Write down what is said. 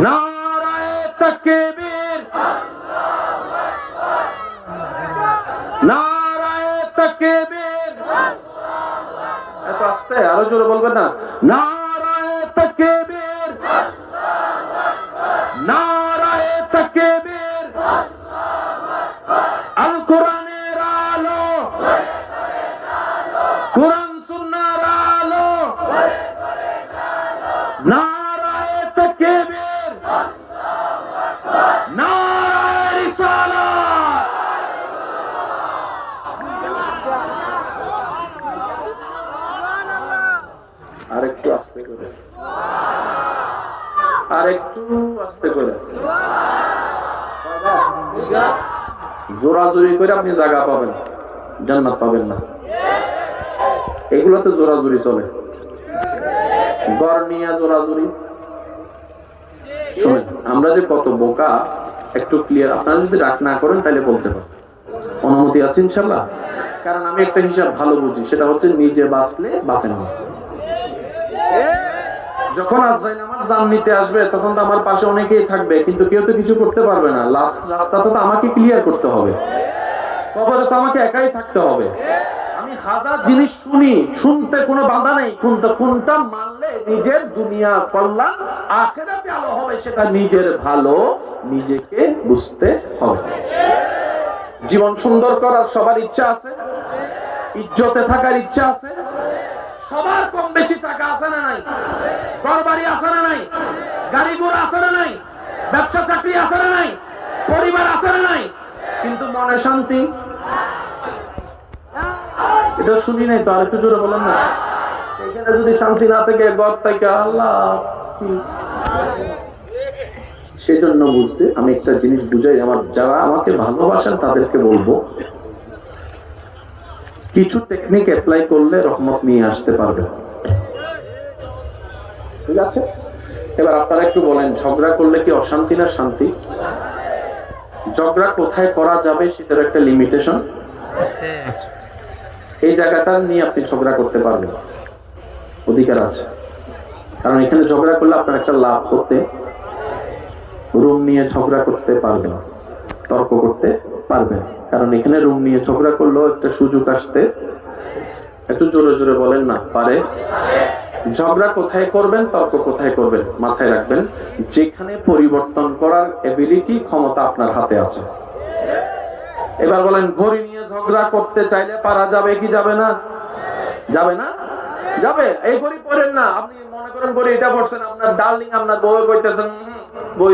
নারায়ে তাকবীর, নারায়ে তাকবীর। এত আস্তে, আরো জোরে বলবেন না? নারায়ে তাকবীর, নারায়ে তাকবীর। আল কোরআনের আলো, কোরআন সুন্নাহর আলো, নারায়ে তাকবীর, নারায়ে রিসালাত। আরেকটু আস্তে করে, আরেকটু আস্তে করে। জোরাজুরি করে আপনি জায়গা পাবেন, জান্নাত পাবেন না। এগুলোতে জোরাজুরি চলে, গড় নিয়ে জোরাজুরি। শুনেন, আমরা যে কত বোকা একটু ক্লিয়ার। আপনারা যদি রাগ না করেন তাহলে বলতে পারেন, অনুমতি আছে ইনশাল্লাহ। কারণ আমি একটা হিসাব ভালো বুঝি, সেটা হচ্ছে নিজে বাঁচলে বাঁচেন না। যখন আজরাইল আমার জান নিতে আসবে তখন তো আমার পাশে অনেকেই থাকবে, কিন্তু কেউ তো কিছু করতে পারবে না। লাস্ট রাস্তাটা তো আমাকে ক্লিয়ার করতে হবে, কবরে তো আমাকে একাই থাকতে হবে। আমি হাজার জিনিস শুনি, শুনতে কোনো বাধা নেই, কিন্তু কোনটা মানলে নিজের দুনিয়া কল্যাণ আখিরাতে আলো হবে সেটা নিজের ভালো নিজেকে বুঝতে হবে। জীবন সুন্দর করার সবার ইচ্ছা আছে, ইজ্জতে থাকার ইচ্ছা আছে। সবার কম বেশি টাকা আছে না নাই? ঘরবাড়ি আছে না নাই? গাড়ি ঘোড়া আছে না নাই? ব্যবসা চাকরি আছে না নাই? পরিবার আছে না নাই? কিন্তু মনে শান্তি, এটা শুনি নাই তো। আর একটু জোরে বলেন না। এখানে যদি শান্তি না থাকে, ঘর থেকে আল্লাহ। সেজন্য বুঝতে আমি একটা জিনিস বুঝাই, আমার যারা আমাকে ভালোবাসেন তাদেরকে বলবো, কিছু টেকনিক অ্যাপ্লাই করলে রহমত নিয়ে আসতে পারবে। ঠিক আছে? এবার আপনারা একটু বলেন, ঝগড়া করলে কি অশান্তি না শান্তি? ঝগড়া কোথায় করা যাবে সেটার একটা লিমিটেশন আছে। এই জায়গাটা নিয়ে আপনি ঝগড়া করতে পারবেন, অধিকার আছে। কারণ এখানে ঝগড়া করলে আপনার একটা লাভ হতে, রুম নিয়ে ঝগড়া করতে পারবেন, তর্ক করতে পারবেন। কারণ এখানে রুম নিয়ে ঝগড়া করলেও একটা সুযোগ আসতে। একটু জোরে জোরে বলেন না, পারে? ঝগড়া কোথায় করবেন, তর্ক কোথায় করবেন, মাথায় রাখবেন যেখানে পরিবর্তন করার এবিলিটি, ক্ষমতা আপনার হাতে আছে। এবার বলেন, ঘড়ি নিয়ে ঝগড়া করতে চাইলে পারা যাবে কি যাবে না? যাবে না? যাবে। এই ঘড়ি পড়েন না, আপনি মনে করেন ঘড়ি এটা পড়ছেন, আপনার ডার্লিং আপনার বউ কইতেছেন বই